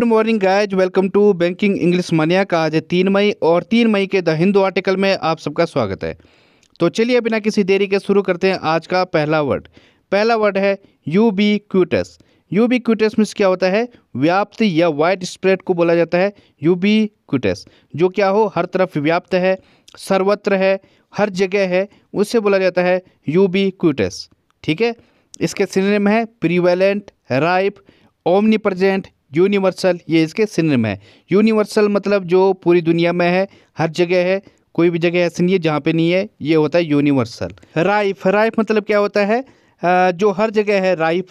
Good morning guys, welcome to banking English mania का। आज है 3 मई और 3 मई के द हिंदू आर्टिकल में आप सबका स्वागत है। तो चलिए बिना किसी देरी के शुरू करते हैं आज का पहला वर्ड है यूबीक्यूटस। यूबीक्यूटस मीन्स क्या होता है? व्याप्त या वाइड स्प्रेड को बोला जाता है यूबीक्यूटस। जो क्या हो, हर तरफ व्याप्त है, सर्वत्र है, हर जगह है, उससे बोला जाता है यूबीक्यूटस। ठीक है। इसके सिनोनिम है प्रीवेलेंट, राइप, ओमनीप्रेजेंट, यूनिवर्सल। ये इसके सिनोनिम है। यूनिवर्सल मतलब जो पूरी दुनिया में है, हर जगह है, कोई भी जगह ऐसी नहीं है जहाँ पे नहीं है, ये होता है यूनिवर्सल। राइप मतलब क्या होता है? जो हर जगह है। राइप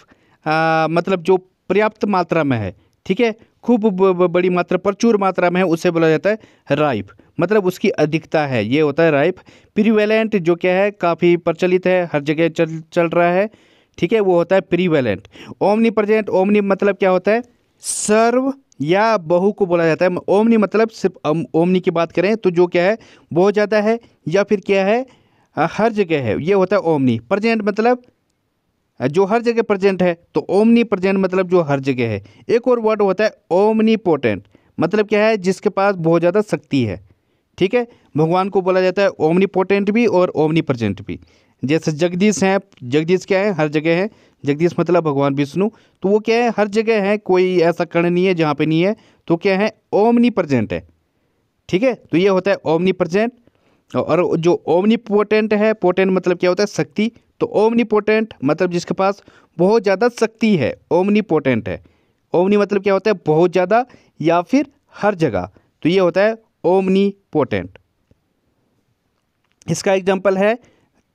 मतलब जो पर्याप्त मात्रा में है। ठीक है, खूब बड़ी मात्रा, प्रचुर मात्रा में है, उसे बोला जाता है राइप, मतलब उसकी अधिकता है, ये होता है राइप। प्रीवेलेंट जो क्या है, काफ़ी प्रचलित है, हर जगह चल रहा है। ठीक है, वो होता है प्रीवेलेंट। ओमनीप्रेजेंट, ओमनी मतलब क्या होता है? सर्व या बहु को बोला जाता है। ओमनी मतलब सिर्फ ओमनी की बात करें तो जो क्या है, बहुत ज़्यादा है या फिर क्या है, हर जगह है, ये होता है ओमनी। प्रेजेंट मतलब जो हर जगह प्रेजेंट है, तो ओमनी प्रेजेंट मतलब जो हर जगह है। एक और वर्ड होता है ओमनीपोटेंट, मतलब क्या है, जिसके पास बहुत ज़्यादा शक्ति है। ठीक है, भगवान को बोला जाता है ओमनीपोटेंट भी और ओमनी प्रेजेंट भी। जैसे जगदीश हैं, जगदीश क्या है, हर जगह है। जगदीश मतलब भगवान विष्णु, तो वो क्या है, हर जगह है, कोई ऐसा कण नहीं है जहाँ पे नहीं है, तो क्या है, ओमनी प्रेजेंट है। ठीक है, तो ये होता है ओमनी प्रेजेंट। और जो ओमनीपोटेंट है, पोटेंट मतलब क्या होता है, शक्ति, तो ओमनीपोटेंट मतलब जिसके पास बहुत ज़्यादा शक्ति है, ओमनीपोटेंट है। ओमनी मतलब क्या होता है, बहुत ज़्यादा या फिर हर जगह, तो ये होता है ओमनीपोटेंट। इसका एग्जाम्पल है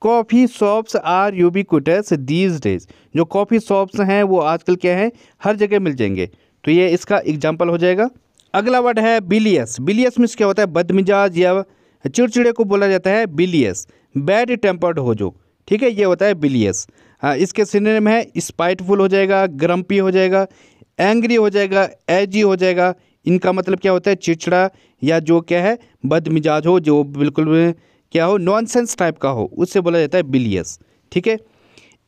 coffee shops are ubiquitous these days. जो कॉफ़ी शॉप्स हैं वो आजकल क्या है, हर जगह मिल जाएंगे, तो ये इसका एग्जाम्पल हो जाएगा। अगला वर्ड है बिलियस। बिलियस मीन्स क्या होता है? बदमिजाज या चिड़चिड़े को बोला जाता है बिलियस। बैड टेम्पर्ड हो जो, ठीक है, ये होता है बिलियस। इसके सिनोनिम है स्पाइटफुल हो जाएगा, ग्रम्पी हो जाएगा, एंग्री हो जाएगा, एजी हो जाएगा। इनका मतलब क्या होता है? चिड़चिड़ा या जो क्या है, बदमिजाज हो, जो बिल्कुल क्या हो, नॉनसेंस टाइप का हो, उससे बोला जाता है बिलियस। ठीक है।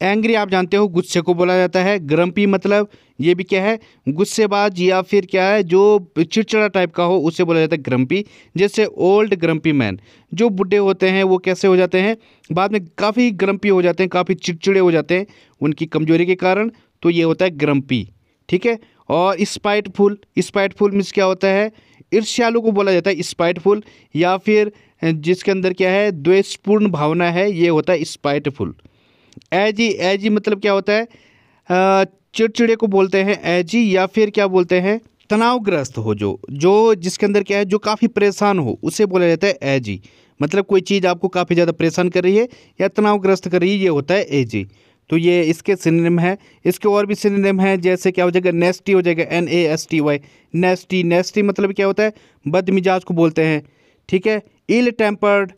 एंग्री आप जानते हो, गुस्से को बोला जाता है। ग्रम्पी मतलब ये भी क्या है, गुस्सेबाज या फिर क्या है, जो चिड़चिड़ा टाइप का हो, उससे बोला जाता है ग्रम्पी। जैसे ओल्ड ग्रम्पी मैन, जो बुढ़े होते हैं वो कैसे हो जाते हैं, बाद में काफ़ी ग्रम्पी हो जाते हैं, काफ़ी चिड़चिड़े हो जाते हैं उनकी कमजोरी के कारण, तो ये होता है ग्रम्पी। ठीक है। और स्पाइटफुल, स्पाइटफुल मीन्स क्या होता है? ईर्ष्यालु को बोला जाता है स्पाइटफुल, या फिर जिसके अंदर क्या है, द्वेषपूर्ण भावना है, ये होता है स्पाइटफुल। एजी, एजी मतलब क्या होता है? चिड़चिड़े को बोलते हैं एजी, या फिर क्या बोलते हैं, तनावग्रस्त हो, जो जिसके अंदर क्या है, जो काफ़ी परेशान हो, उसे बोला जाता है एजी। मतलब कोई चीज़ आपको काफ़ी ज़्यादा परेशान कर रही है या तनावग्रस्त कर रही है, ये होता है एजी। तो ये इसके सिनोनिम है। इसके और भी सिनोनिम है, जैसे क्या हो जाएगा, नेस्टी हो जाएगा, NASTY। नेस्टी, नेस्टी मतलब क्या होता है? बदमिजाज को बोलते हैं। ठीक है। इल टेम्पर्ड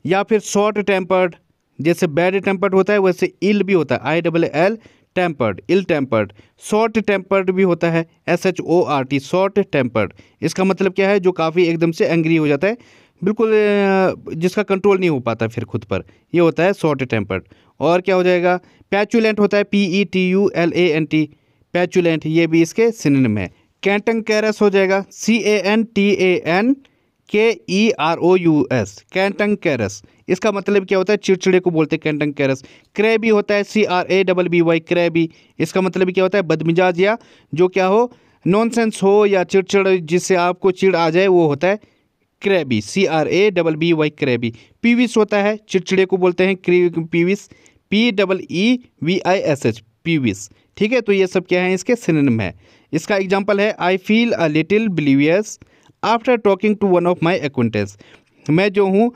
या फिर शॉर्ट टेम्पर्ड, जैसे बैड टेम्पर्ड होता है वैसे इल भी होता है, ILL टेम्पर्ड, इल टेम्पर्ड। शॉर्ट टेम्पर्ड भी होता है, SHORT, शॉर्ट टेम्पर्ड। इसका मतलब क्या है? जो काफ़ी एकदम से एंग्री हो जाता है, बिल्कुल जिसका कंट्रोल नहीं हो पाता फिर खुद पर, ये होता है शॉर्ट टेम्पर्ड। और क्या हो जाएगा? पैचुलेंट होता है, PETULANT, पैचुलेंट, ये भी इसके सिनोनिम है। कैंटनकैरस हो जाएगा, CANTANKEROUS, कैंटनकैरस। इसका मतलब क्या होता है? चिड़चिड़े को बोलते हैं कैंटनकैरस। क्रैबी होता है, CRABBY, क्रैबी। इसका मतलब क्या होता है? बदमिजाज या जो क्या हो, नॉनसेंस हो या चिड़चिड़, जिससे आपको चिड़ आ जाए, वो होता है क्रैबी, CRABBY, क्रैबी। पीविस होता है, चिड़चिड़े को बोलते हैं पीविस, PEEVISH, पीविस। ठीक है, तो ये सब क्या है, इसके सिनोनिम है। इसका एग्जाम्पल है I feel a little bilious after talking to one of my acquaintance. मैं जो हूँ,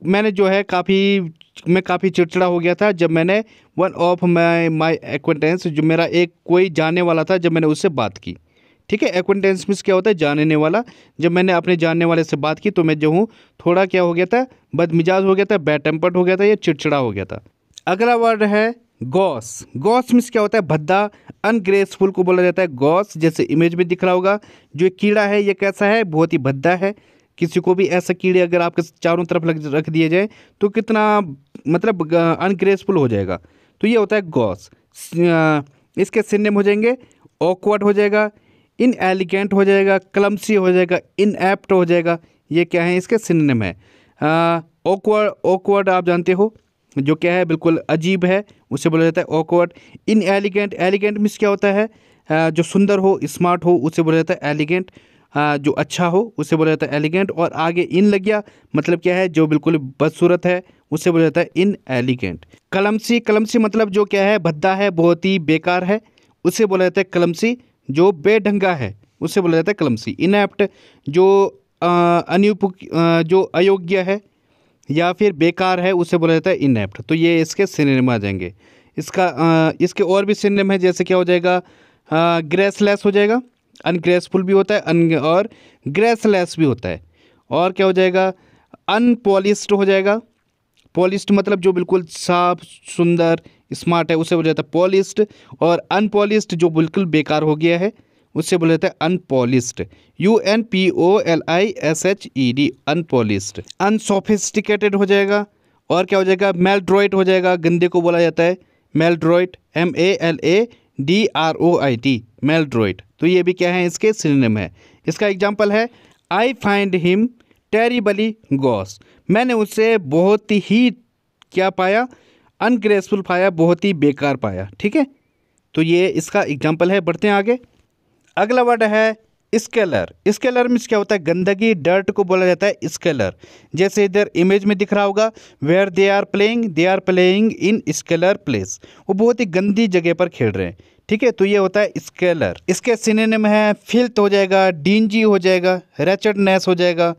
मैंने जो है मैं काफ़ी चिड़चिड़ा हो गया था जब मैंने वन ऑफ माई एक्वेंटेंस, जो मेरा एक कोई जानने वाला था, जब मैंने उससे बात की। ठीक है, एक्वेंटेंस मीन्स क्या होता है? जानने वाला। जब मैंने अपने जानने वाले से बात की तो मैं जो हूँ थोड़ा क्या हो गया था, बदमिजाज हो गया था, बैड टेम्पर्ड हो गया था या चिड़चिड़ा हो गया था। अगला वर्ड है गॉस। गॉस मीन्स क्या होता है? भद्दा, अनग्रेसफुल को बोला जाता है गॉस। जैसे इमेज में दिख रहा होगा, जो एक कीड़ा है ये कैसा है? बहुत ही भद्दा है। किसी को भी ऐसा कीड़े अगर आपके चारों तरफ रख दिए जाए तो कितना मतलब अनग्रेसफुल हो जाएगा, तो ये होता है गॉस। इसके सिनोनिम हो जाएंगे ऑकवर्ड हो जाएगा, इनएलिगेंट हो जाएगा, क्लमसी हो जाएगा, इनएप्ट हो जाएगा। ये क्या है, इसके सिनोनिम है। ऑकवर्ड, ऑकवर्ड आप जानते हो जो क्या है, बिल्कुल अजीब है, उसे बोला जाता है ऑकवर्ड। इनएलिगेंट, एलिगेंट मीन्स क्या होता है, जो सुंदर हो, स्मार्ट हो, उसे बोला जाता है एलिगेंट। जो अच्छा हो उसे बोला जाता है एलिगेंट। और आगे इन लग गया, मतलब क्या है, जो बिल्कुल बदसूरत है, उसे बोला जाता है इन एलिगेंट। क्लमसी, क्लमसी मतलब जो क्या है, भद्दा है, बहुत ही बेकार है, उसे बोला जाता है क्लमसी। जो बेढंगा है उसे बोला जाता है क्लमसी। इनएप्ट जो जो अयोग्य है या फिर बेकार है, उसे बोला जाता है इनएप्ट। तो ये इसके सिनोनिम आ जाएंगे। इसके और भी सिनोनिम है, जैसे क्या हो जाएगा, ग्रेसलेस हो जाएगा, अनग्रेसफुल भी होता है, और ग्रेसलेस भी होता है। और क्या हो जाएगा, अनपॉलिश्ड हो जाएगा। पॉलिश्ड मतलब जो बिल्कुल साफ सुंदर स्मार्ट है, उसे बोला जाता है पॉलिश्ड। और अनपॉलिश्ड जो बिल्कुल बेकार हो गया है, उससे बोला जाता है अनपॉलिश्ड। UNPOLISHED, unpolished. अनसोफिस्टिकेटेड हो जाएगा। और क्या हो जाएगा, मेलड्रॉइट हो जाएगा, गंदे को बोला जाता है मेलड्रॉइट, MALADROIT, मेलड्रॉइट। तो ये भी क्या है, इसके सिनोनिम है। इसका एग्जाम्पल है, I find him terribly Gauss, मैंने उसे बहुत ही क्या पाया, अनग्रेसफुल पाया, बहुत ही बेकार पाया। ठीक है, तो ये इसका एग्जाम्पल है। बढ़ते हैं आगे। अगला वर्ड है स्केलर। स्केलर मीन्स क्या होता है, गंदगी, डर्ट को बोला जाता है स्केलर। जैसे इधर इमेज में दिख रहा होगा, where they are playing in scalar place, वो बहुत ही गंदी जगह पर खेल रहे हैं। ठीक है, तो ये होता है स्केलर। इसके सिनोनिम है, फिल्थ हो जाएगा, डिंजी हो जाएगा, रेचडनेस हो जाएगा,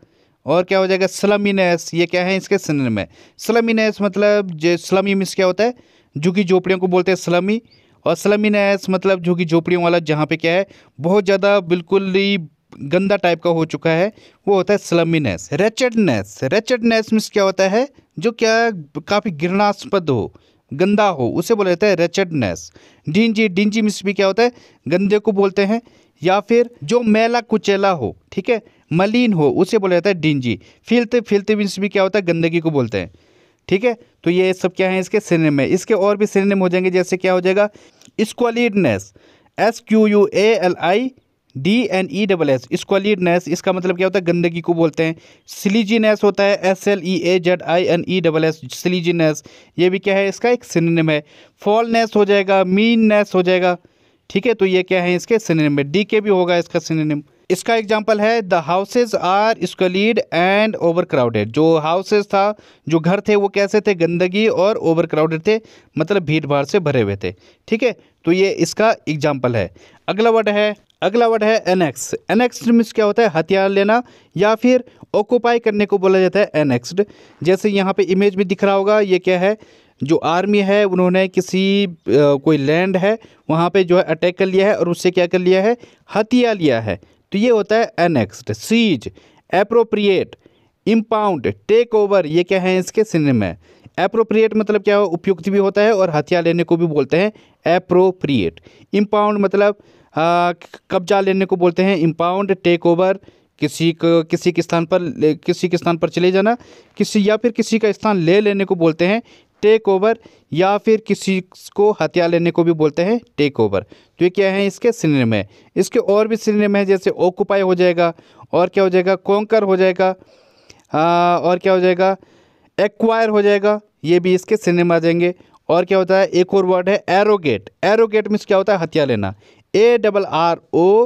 और क्या हो जाएगा, स्लमीनेस। ये क्या है, इसके सिनोनिम है। स्लमीनेस मतलब जो स्लमी मीन्स क्या होता है, झुग्गी झोपड़ियों को बोलते हैं स्लमी। और स्लमीनेस मतलब झुग्गी झोपड़ियों वाला, जहाँ पे क्या है, बहुत ज़्यादा बिल्कुल ही गंदा टाइप का हो चुका है, वो होता है स्लमीनेस। रेचडनेस, रेचडनेस मीन्स क्या होता है, जो क्या काफ़ी घृणास्पद हो, गंदा हो, उसे बोला जाता है रेचडनेस। डिंजी, डिंजी मीन्स भी क्या होता है, गंदे को बोलते हैं। या फिर जो मैला कुचैला हो, ठीक है, मलिन हो, उसे बोला जाता है डिंजी। फिल्थ, फिल्थ मीन्स भी क्या होता है, गंदगी को बोलते हैं। ठीक है, तो ये सब क्या है, इसके सिनोनिम है। इसके और भी सिनोनिम हो जाएंगे, जैसे क्या हो जाएगा, स्क्वालिडनेस, SQUALIDNESS, स्क्वालिडनेस, इसका मतलब क्या होता है, गंदगी को बोलते हैं। स्लीजीनेस होता है, SLEAZINESS, स्लीजीनेस, ये भी क्या है, इसका एक सिनोनिम है। फॉलनेस हो जाएगा, मीननेस हो जाएगा। ठीक है, तो ये क्या है, इसके सिनोनिम में। डीके भी होगा इसका सिनोनिम। इसका एग्जाम्पल है, the houses are squalid and overcrowded. जो हाउसेज था, जो घर थे, वो कैसे थे, गंदगी और ओवर क्राउडेड थे, मतलब भीड़ भाड़ से भरे हुए थे। ठीक है, तो ये इसका एग्जाम्पल है। अगला वर्ड है एनेक्स। एनेक्स मीन्स क्या होता है, हथियार लेना या फिर ऑक्यूपाई करने को बोला जाता है एनेक्स्ड। जैसे यहाँ पे इमेज में दिख रहा होगा, ये क्या है, जो आर्मी है, उन्होंने किसी कोई लैंड है, वहाँ पे जो है अटैक कर लिया है, और उससे क्या कर लिया है, हथियार लिया है। तो ये होता है annexed. Seize, appropriate, impound, take over, ये क्या है, इसके सिनोनिम है। एप्रोप्रिएट मतलब क्या हो, उपयुक्त भी होता है, और हथियार लेने को भी बोलते हैं एप्रोप्रिएट। इम्पाउंड मतलब कब्जा लेने को बोलते हैं इम्पाउंड। टेक ओवर, किसी के स्थान पर चले जाना, या फिर किसी का स्थान ले लेने को बोलते हैं टेक ओवर, या फिर किसी को हथियार लेने को भी बोलते हैं टेक ओवर। तो ये क्या है, इसके सिनोनिम है। इसके और भी सिनोनिम है, जैसे ऑक्यूपाई हो जाएगा, और क्या हो जाएगा, कॉन्कर हो जाएगा, और क्या हो जाएगा, एक्वायर हो जाएगा, ये भी इसके सिनोनिम आ जाएंगे। और क्या होता है, एक और वर्ड है एरोगेट। एरोगेट मीन्स क्या होता है, हथियार लेना, ARROGATE,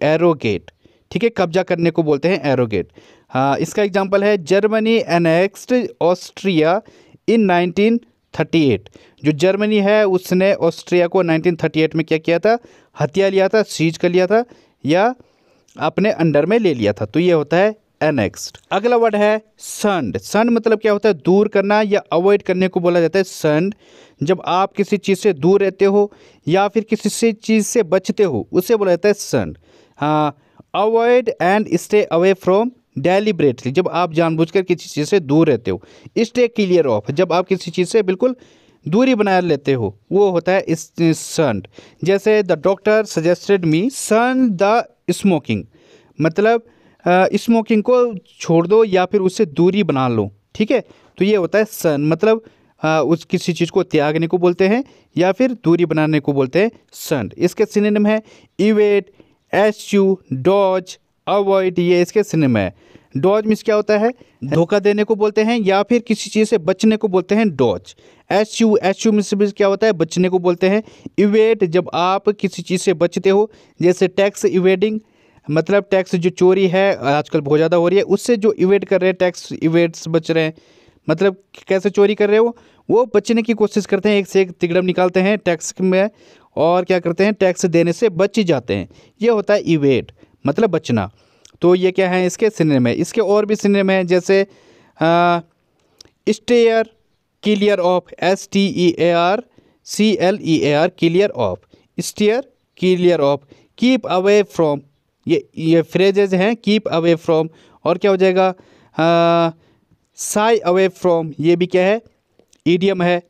एरोगेट। ठीक है, कब्जा करने को बोलते हैं एरोगेट। हाँ, इसका एग्जाम्पल है, जर्मनी एनेक्स्ड ऑस्ट्रिया इन 1938। जो जर्मनी है, उसने ऑस्ट्रिया को 1938 में क्या किया था, हथियार लिया था, सीज कर लिया था, या अपने अंडर में ले लिया था। तो ये होता है एनेक्स्ड। अगला वर्ड है सन्ड। सन्ड मतलब क्या होता है, दूर करना या अवॉइड करने को बोला जाता है सन्ड। जब आप किसी चीज़ से दूर रहते हो या फिर किसी चीज़ से बचते हो, उसे बोला जाता है सन्ड। हाँ, avoid and stay away from deliberately, जब आप जानबूझकर किसी चीज़ से दूर रहते हो। स्टे क्लियर ऑफ, जब आप किसी चीज़ से बिल्कुल दूरी बना लेते हो, वो होता है सन्ड। जैसे the doctor suggested me shun the smoking, मतलब स्मोकिंग को छोड़ दो या फिर उससे दूरी बना लो। ठीक है, तो ये होता है सन, मतलब उस किसी चीज़ को त्यागने को बोलते हैं या फिर दूरी बनाने को बोलते हैं सन। इसके सिनोनिम है इवेट, एश्यू, डॉज, अवॉइड, ये इसके सिनोनिम है। डॉज मीन्स क्या होता है, धोखा देने को बोलते हैं या फिर किसी चीज़ से बचने को बोलते हैं डॉज। एश्यू मीन्स क्या होता है, बचने को बोलते हैं। इवेड, जब आप किसी चीज़ से बचते हो, जैसे टैक्स इवेडिंग, मतलब टैक्स जो चोरी है आजकल बहुत ज़्यादा हो रही है, उससे जो इवेड कर रहे हैं, टैक्स इवेड्स बच रहे हैं, मतलब कैसे चोरी कर रहे हो, वो बचने की कोशिश करते हैं, एक से एक तिकड़म निकालते हैं टैक्स में, और क्या करते हैं, टैक्स देने से बच ही जाते हैं। ये होता है इवेड, मतलब बचना। तो ये क्या है, इसके सिनोनिम है। इसके और भी सिनोनिम है, जैसे steer clear of, STEAR CLEAR clear of, steer clear of, keep away from, ये फ्रेजेज हैं, कीप अवे फ्रॉम। और क्या हो जाएगा, साई अवे फ्रॉम, ये भी क्या है, ईडियम है,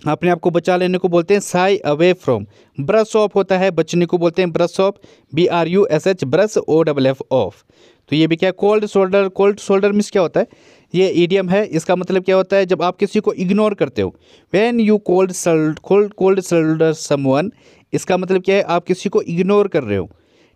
अपने आप को बचा लेने को बोलते हैं Sai away from. Brush off होता है, बचने को बोलते हैं brush off, BRUSH, brush OFF of. तो ये भी क्या है, cold shoulder. Cold shoulder means क्या होता है, ये ईडियम है, इसका मतलब क्या होता है, जब आप किसी को इग्नोर करते हो, when you cold shoulder someone, इसका मतलब क्या है, आप किसी को इग्नोर कर रहे हो।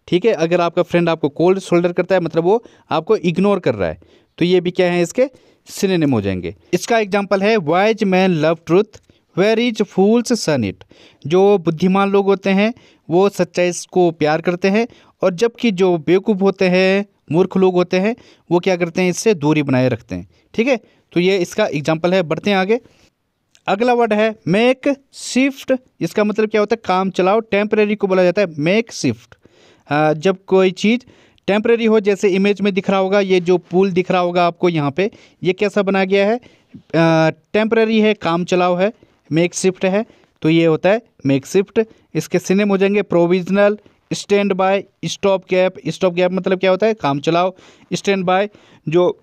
ठीक है, अगर आपका फ्रेंड आपको कोल्ड शोल्डर करता है, मतलब वो आपको इग्नोर कर रहा है। तो ये भी क्या है, इसके सिनोनिम हो जाएंगे। इसका एग्जाम्पल है, wise man love truth, whereas fools shun it. जो बुद्धिमान लोग होते हैं वो सच्चाई को प्यार करते हैं, और जबकि जो बेवकूफ़ होते हैं, मूर्ख लोग होते हैं, वो क्या करते हैं, इससे दूरी बनाए रखते हैं। ठीक है, तो ये इसका एग्जाम्पल है। बढ़ते हैं आगे। अगला वर्ड है मेक शिफ्ट। इसका मतलब क्या होता है, काम चलाओ। टेम्परेरी को बोला जाता है मेक शिफ्ट। जब कोई चीज़ टेम्परेरी हो, जैसे इमेज में दिख रहा होगा, ये जो पुल दिख रहा होगा आपको यहाँ पे, ये कैसा बना गया है, टेम्परेरी है, काम चलाओ है, मेक शिफ्ट है। तो ये होता है मेक शिफ्ट। इसके सिनोनिम हो जाएंगे provisional, stand by, stop gap. Stop gap मतलब क्या होता है, काम चलाओ। स्टैंड बाय, जो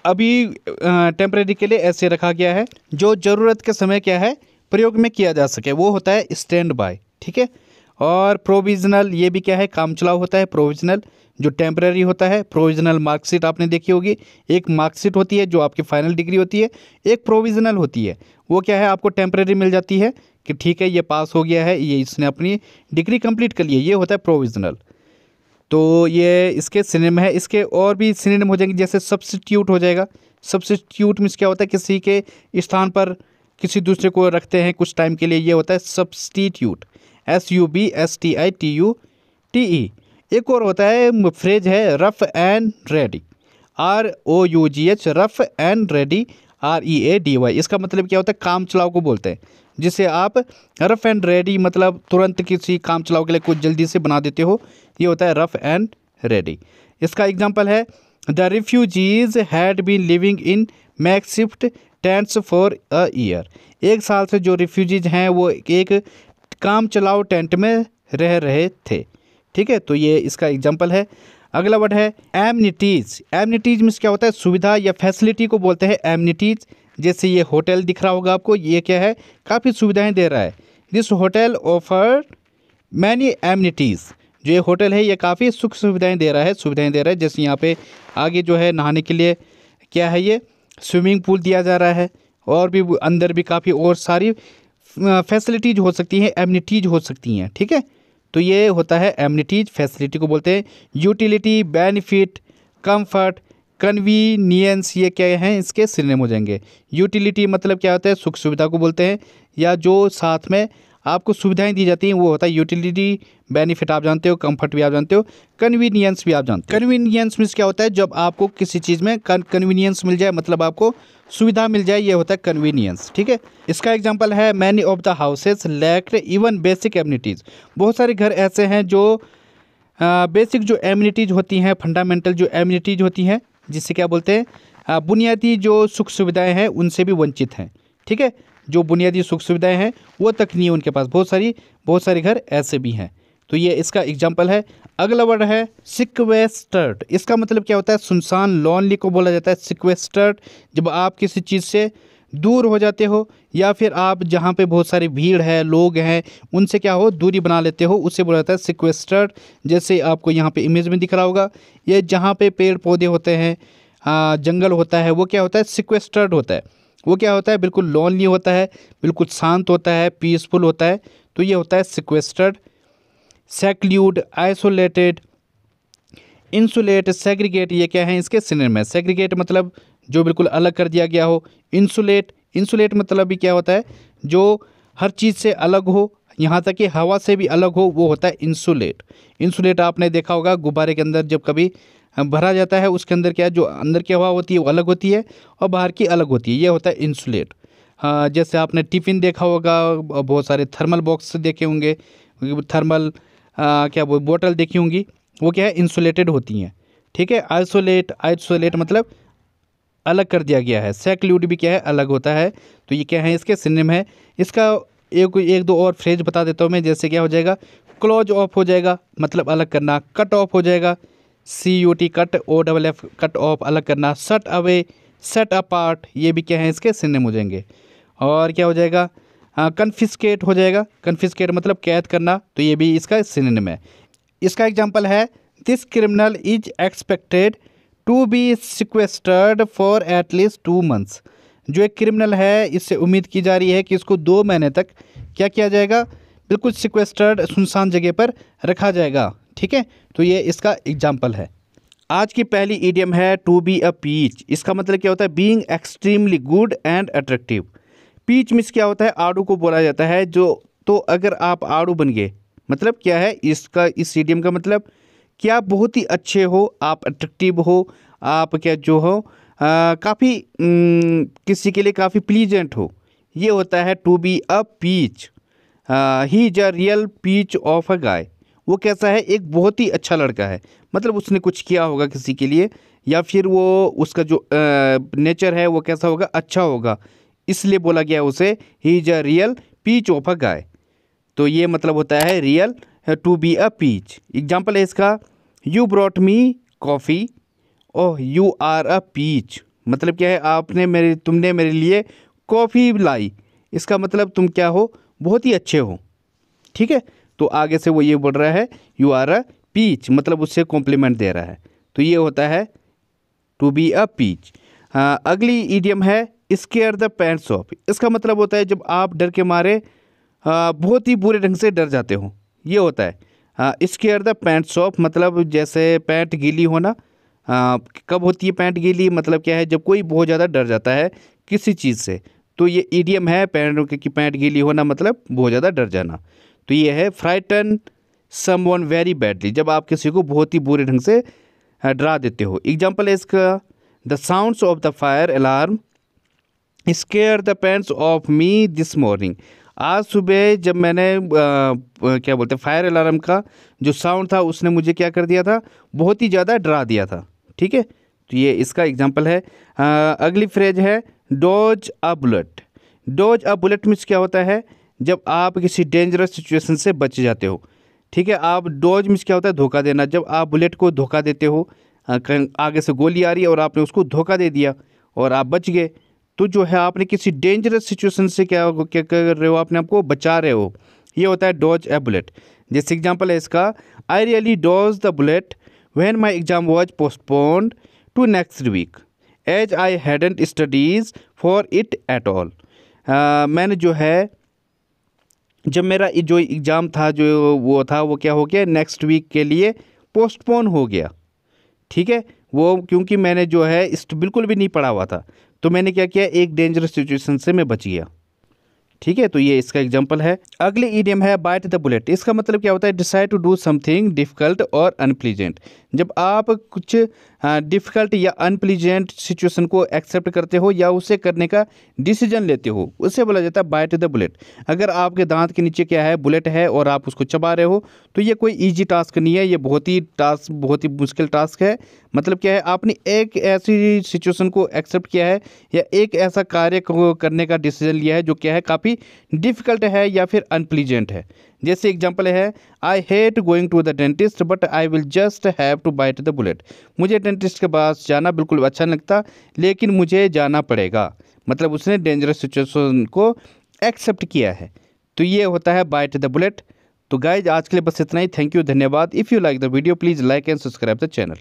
अभी टेम्परेरी के लिए ऐसे रखा गया है, जो ज़रूरत के समय क्या है, प्रयोग में किया जा सके, वो होता है स्टैंड बाय। ठीक है, और प्रोविजनल, ये भी क्या है, काम चलाओ होता है। प्रोविजनल जो टेम्परेरी होता है। प्रोविजनल मार्कशीट आपने देखी होगी, एक मार्कशीट होती है जो आपकी फाइनल डिग्री होती है, एक प्रोविजनल होती है, वो क्या है, आपको टेम्परेरी मिल जाती है कि ठीक है ये पास हो गया है, ये इसने अपनी डिग्री कंप्लीट कर ली है, ये होता है प्रोविजनल। तो ये इसके सिनोनिम है। इसके और भी सिनोनिम हो जाएंगे, जैसे सब्स्टिट्यूट हो जाएगा। सब्स्टिट्यूट मीन्स क्या होता है, किसी के स्थान पर किसी दूसरे को रखते हैं कुछ टाइम के लिए, ये होता है सब्स्टिट्यूट, SUBSTITUTE। एक और होता है, फ्रेज है rough and ready, ROUGH, rough and ready, READY। इसका मतलब क्या होता है, काम चलाओ को बोलते हैं, जिसे आप रफ एंड रेडी, मतलब तुरंत किसी काम चलाओ के लिए कुछ जल्दी से बना देते हो, ये होता है रफ एंड रेडी। इसका एग्जांपल है, the refugees had been living in makeshift tents for a year. एक साल से जो रिफ्यूजीज हैं वो एक काम चलाओ टेंट में रह रहे थे। ठीक है, तो ये इसका एग्जांपल है। अगला वर्ड है एमनिटीज़। एमनिटीज़ मीन्स क्या होता है, सुविधा या फैसिलिटी को बोलते हैं एमनिटीज़। जैसे ये होटल दिख रहा होगा आपको, ये क्या है, काफ़ी सुविधाएं दे रहा है। This hotel offer many amenities. जो ये होटल है ये काफ़ी सुख सुविधाएं दे रहा है, जैसे यहाँ पे आगे जो है नहाने के लिए क्या है, ये स्विमिंग पूल दिया जा रहा है, और भी अंदर भी काफ़ी और सारी फैसिलिटीज़ हो सकती हैं, एमनिटीज़ हो सकती हैं। ठीक है, तो ये होता है एमनिटीज़, फैसिलिटी को बोलते हैं। यूटिलिटी, बेनिफिट, कंफर्ट, कन्वीनियंस, ये क्या हैं, इसके सिनोनिम हो जाएंगे। यूटिलिटी मतलब क्या होता है, सुख सुविधा को बोलते हैं, या जो साथ में आपको सुविधाएं दी जाती हैं वो होता है यूटिलिटी। बेनिफिट आप जानते हो, कंफर्ट भी आप जानते हो, कन्वीनियंस भी आप जानते हो। कन्वीनियंस मीन्स क्या होता है, जब आपको किसी चीज़ में कन्वीनियंस मिल जाए, मतलब आपको सुविधा मिल जाए, ये होता है कन्वीनियंस। ठीक है, इसका एग्जांपल है many of the houses lacked even basic amenities. बहुत सारे घर ऐसे हैं जो बेसिक जो एमिनिटीज़ होती हैं, फंडामेंटल जो एमिनिटीज़ होती हैं, जिससे क्या बोलते हैं, बुनियादी जो सुख सुविधाएं हैं उनसे भी वंचित हैं। ठीक है, जो बुनियादी सुख सुविधाएं हैं वो तक नहीं है उनके पास, बहुत सारे घर ऐसे भी हैं। तो ये इसका एग्जाम्पल है। अगला वर्ड है सिक्वेस्टर्ड। इसका मतलब क्या होता है, सुनसान, लॉनली को बोला जाता है सिक्वेस्टर्ड। जब आप किसी चीज़ से दूर हो जाते हो, या फिर आप जहाँ पे बहुत सारी भीड़ है, लोग हैं, उनसे क्या हो, दूरी बना लेते हो, उससे बोला जाता है सिक्वेस्टर्ड। जैसे आपको यहाँ पे इमेज में दिख रहा होगा, ये जहाँ पे पेड़ पौधे होते हैं, जंगल होता है, वो क्या होता है, सिक्वेस्टर्ड होता है। वो क्या होता है, बिल्कुल लॉनली होता है, बिल्कुल शांत होता है, पीसफुल होता है, तो ये होता है सिक्वेस्टर्ड। सेक्ल्यूड, आइसोलेटेड, इंसुलेट, सेग्रीगेट, ये क्या है इसके सिनोनिम है। सेग्रीगेट मतलब जो बिल्कुल अलग कर दिया गया हो। इंसुलेट, इंसुलेट मतलब भी क्या होता है, जो हर चीज़ से अलग हो, यहाँ तक कि हवा से भी अलग हो, वो होता है इंसुलेट। इंसुलेट आपने देखा होगा गुब्बारे के अंदर जब कभी भरा जाता है, उसके अंदर क्या है, जो अंदर की हवा होती है वो अलग होती है और बाहर की अलग होती है, ये होता है इंसुलेट। हाँ, जैसे आपने टिफ़िन देखा होगा, बहुत सारे थर्मल बॉक्स देखे होंगे, थर्मल क्या वो बोतल देखी होंगी, वो क्या है इंसुलेटेड होती हैं। ठीक है। आइसोलेट, आइसोलेट मतलब अलग कर दिया गया है। सेक्ल्यूड भी क्या है, अलग होता है। तो ये क्या है, इसके सिनोनिम है। इसका एक दो और फ्रेज बता देता हूँ मैं, जैसे क्या हो जाएगा, क्लोज ऑफ हो जाएगा मतलब अलग करना, कट ऑफ हो जाएगा, CUT cut, OFF cut off अलग करना, शट अवे, सेट अपार्ट, ये भी क्या है इसके सिनोनिम हो जाएंगे। और क्या हो जाएगा, कन्फिस्केट हो जाएगा, कन्फिस्केट मतलब कैद करना, तो ये भी इसका सिनोनिम है। इसका एग्जांपल है, this criminal is expected to be sequestered for at least 2 months. जो एक क्रिमिनल है, इससे उम्मीद की जा रही है कि इसको 2 महीने तक क्या किया जाएगा, बिल्कुल सिक्वेस्टर्ड, सुनसान जगह पर रखा जाएगा। ठीक है। तो ये इसका एग्जाम्पल है। आज की पहली ईडियम है टू बी अ पीच। इसका मतलब क्या होता है, being extremely good and attractive. Peach means क्या होता है, आड़ू को बोला जाता है जो, तो अगर आप आड़ू बन गए, मतलब क्या है इसका, इस ईडियम का मतलब कि आप बहुत ही अच्छे हो, आप अट्रैक्टिव हो, आप क्या जो हो काफ़ी किसी के लिए काफ़ी प्लीजेंट हो, ये होता है to be a peach. He is a real peach of a guy. वो कैसा है, एक बहुत ही अच्छा लड़का है, मतलब उसने कुछ किया होगा किसी के लिए, या फिर वो उसका जो नेचर है वो कैसा होगा, अच्छा होगा, इसलिए बोला गया उसे he is a real peach of a guy. तो ये मतलब होता है real to be a peach. Example है इसका, you brought me coffee, oh you are a peach, मतलब क्या है, तुमने मेरे लिए कॉफ़ी लाई, इसका मतलब तुम क्या हो, बहुत ही अच्छे हो। ठीक है। तो आगे से वो ये बोल रहा है यू आर अ पीच, मतलब उससे कॉम्प्लीमेंट दे रहा है। तो ये होता है टू बी अ पीच। अगली ईडियम है स्केयर द पैंट्स ऑफ। इसका मतलब होता है जब आप डर के मारे बहुत ही बुरे ढंग से डर जाते हो, ये होता है स्केयर द पैंट्स ऑफ, मतलब जैसे पैंट गीली होना। कब होती है पैंट गीली, मतलब क्या है, जब कोई बहुत ज़्यादा डर जाता है किसी चीज़ से, तो ये ईडियम है पैंट की पैंट गीली होना मतलब बहुत ज़्यादा डर जाना। तो ये है फ्राइटन समवन वेरी बैडली, जब आप किसी को बहुत ही बुरे ढंग से डरा देते हो। एग्जाम्पल है इसका, the sounds of the fire alarm square the pants of me this morning. आज सुबह जब मैंने क्या बोलते हैं, फायर अलार्म का जो साउंड था उसने मुझे क्या कर दिया था, बहुत ही ज़्यादा डरा दिया था। ठीक है। तो ये इसका एग्जाम्पल है। अगली फ्रेज है dodge a bullet. Dodge a bullet means क्या होता है, जब आप किसी डेंजरस सिचुएशन से बच जाते हो। ठीक है। आप डॉज मीन्स क्या होता है, धोखा देना, जब आप बुलेट को धोखा देते हो, आगे से गोली आ रही है और आपने उसको धोखा दे दिया और आप बच गए, तो जो है आपने किसी डेंजरस सिचुएशन से क्या कर रहे हो, आपने आपको बचा रहे हो, ये होता है डॉज ए बुलेट। जैसे एग्जांपल है इसका, I really dodge the bullet when my exam was postponed to next week as I hadn't studies for it at all. मैंने जो है, जब मेरा जो एग्ज़ाम था वो क्या हो गया, नेक्स्ट वीक के लिए पोस्टपोन हो गया। ठीक है। वो क्योंकि मैंने जो है बिल्कुल भी नहीं पढ़ा हुआ था, तो मैंने क्या किया, एक डेंजरस सिचुएशन से मैं बच गया। ठीक है। तो ये इसका एग्जांपल है। अगली ईडियम है बाइट द बुलेट। इसका मतलब क्या होता है, decide to do something difficult और अनप्लीजेंट। जब आप कुछ डिफ़िकल्ट या अनप्लीजेंट सिचुएशन को एक्सेप्ट करते हो या उसे करने का डिसीजन लेते हो, उसे बोला जाता है बाइट द बुलेट। अगर आपके दांत के नीचे क्या है, बुलेट है और आप उसको चबा रहे हो, तो ये कोई ईजी टास्क नहीं है, ये बहुत ही मुश्किल टास्क है। मतलब क्या है, आपने एक ऐसी सिचुएशन को एक्सेप्ट किया है या एक ऐसा कार्य को करने का डिसीजन लिया है जो क्या है काफ़ी डिफ़िकल्ट है या फिर अनप्लीजेंट है। जैसे एग्जांपल है, I hate going to the dentist but I will just have to bite the bullet. मुझे डेंटिस्ट के पास जाना बिल्कुल अच्छा नहीं लगता, लेकिन मुझे जाना पड़ेगा, मतलब उसने डेंजरस सिचुएशन को एक्सेप्ट किया है। तो ये होता है बाइट द बुलेट। तो गाइज आज के लिए बस इतना ही। थैंक यू, धन्यवाद। If you like the video please like and subscribe the channel.